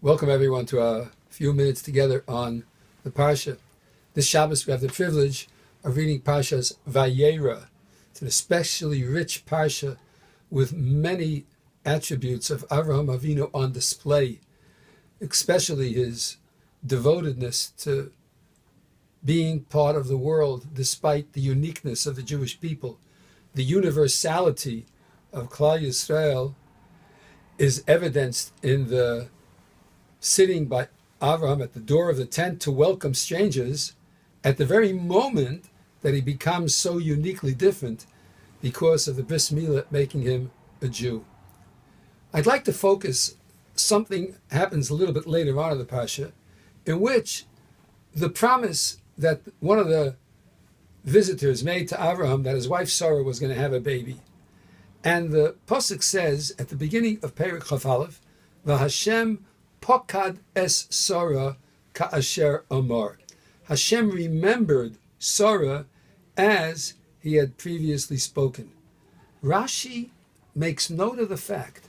Welcome everyone to a few minutes together on the Parsha. This Shabbos we have the privilege of reading Parshas Vayara. It's an especially rich Parsha with many attributes of Avraham Avinu on display, especially his devotedness to being part of the world despite the uniqueness of the Jewish people. The universality of Klal Yisrael is evidenced in the sitting by Avraham at the door of the tent to welcome strangers at the very moment that he becomes so uniquely different because of the bris milah making him a Jew. I'd like to focus, something happens a little bit later on in the Parsha, in which the promise that one of the visitors made to Avraham that his wife Sarah was going to have a baby. And the Pasuk says at the beginning of Perek Chaf Aleph, V'Hashem Pokad es Sarah ka'asher amar. Hashem remembered Sarah as he had previously spoken. Rashi makes note of the fact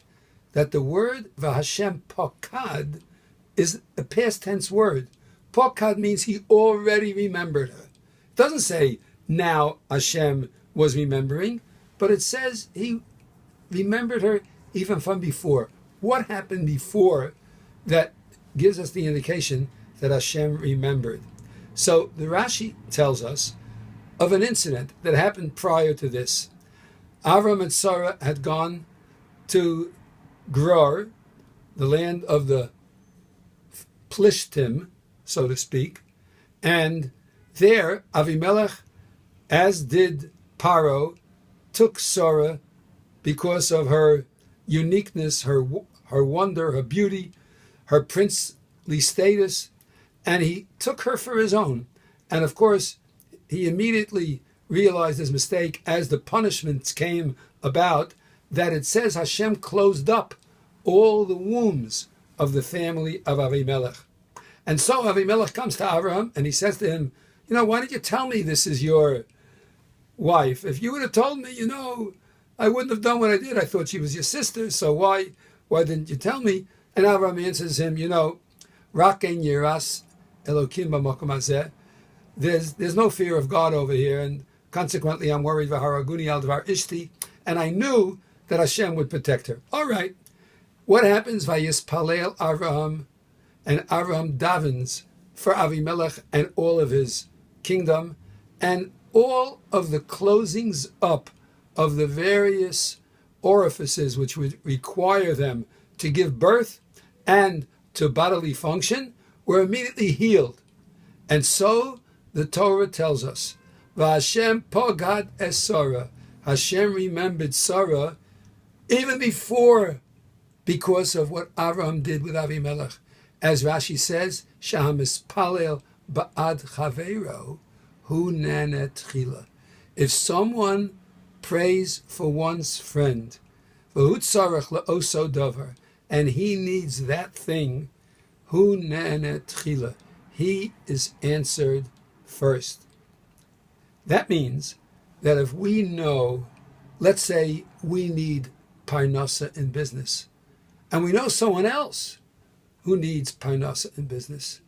that the word V'Hashem Pokad is a past tense word. Pokad means he already remembered her. It doesn't say now Hashem was remembering, but it says he remembered her even from before. What happened before that gives us the indication that Hashem remembered? So the Rashi tells us of an incident that happened prior to this. Avram and Sarah had gone to Gerar, the land of the Plishtim, so to speak, and there Avimelech, as did Paro, took Sarah because of her uniqueness, her wonder, her beauty, her princely status, and he took her for his own. And of course, he immediately realized his mistake as the punishments came about, that it says Hashem closed up all the wombs of the family of Avimelech. And so Avimelech comes to Avraham and he says to him, why did you tell me this is your wife? If you would have told me, I wouldn't have done what I did. I thought she was your sister, so why didn't you tell me? And Avraham answers him, Rak ein yiras Elokim b'makom hazeh. There's no fear of God over here, and consequently I'm worried v'haraguni al dvar ishti, and I knew that Hashem would protect her. All right. What happens? Vayispalel Avraham, and Avraham davens for Avimelech and all of his kingdom, and all of the closings up of the various orifices which would require them to give birth and to bodily function were immediately healed. And so the Torah tells us, V'Hashem pogad es Sarah. Hashem remembered Sarah even before, because of what Avraham did with Avimelech. As Rashi says, Shahamis palel ba'ad chaveiro hu nanet chila. If someone prays for one's friend, v'hu tzarech le'oso davar, and he needs that thing, hu nanet chila, he is answered first. That means that if we know, let's say we need parnasa in business, and we know someone else who needs parnasa in business,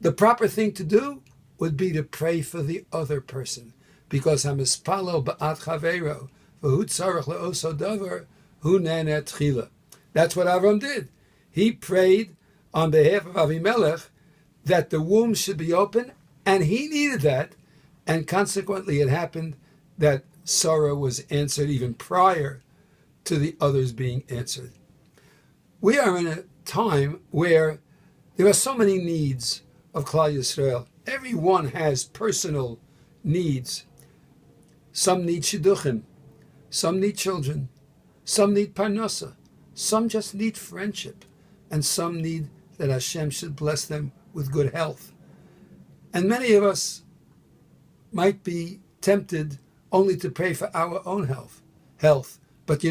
the proper thing to do would be to pray for the other person, because hamispalo ba'at chaveiro v'hu tzarech le'oso davar hu nanet chila. That's what Avram did. He prayed on behalf of Avimelech that the womb should be open, and he needed that, and consequently it happened that Sarah was answered even prior to the others being answered. We are in a time where there are so many needs of Klal Yisrael. Everyone has personal needs. Some need shidduchim, some need children, some need parnasa, some just need friendship, and some need that Hashem should bless them with good health. And many of us might be tempted only to pray for our own health. But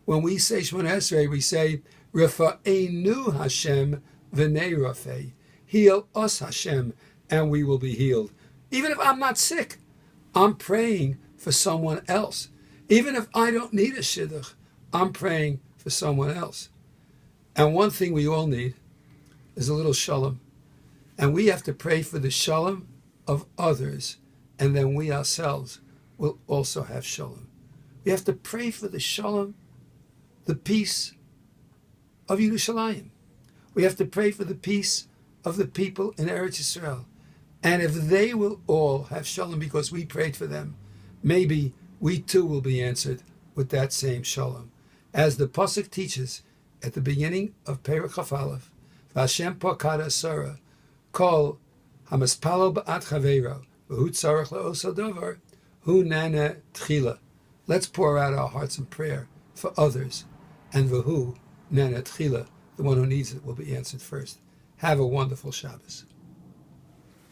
when we say Shemona Esrei, we say, Rafa'enu Hashem v'nei rafei. Heal us, Hashem, and we will be healed. Even if I'm not sick, I'm praying for someone else. Even if I don't need a shidduch, I'm praying for someone else. And one thing we all need is a little shalom. And we have to pray for the shalom of others, and then we ourselves will also have shalom. We have to pray for the shalom, the peace of Yerushalayim. We have to pray for the peace of the people in Eretz Yisrael. And if they will all have shalom because we prayed for them, maybe we too will be answered with that same shalom. As the Pasuk teaches at the beginning of Perek Chaf Aleph, V'Hashem Pakad Asara, Kol Hamaspalo Ba'at Chaveiro, V'hu Tzarech Le'oso Davar, Hu Nana Tchila. Let's pour out our hearts in prayer for others, and V'hu Nana Tchila, the one who needs it, will be answered first. Have a wonderful Shabbos.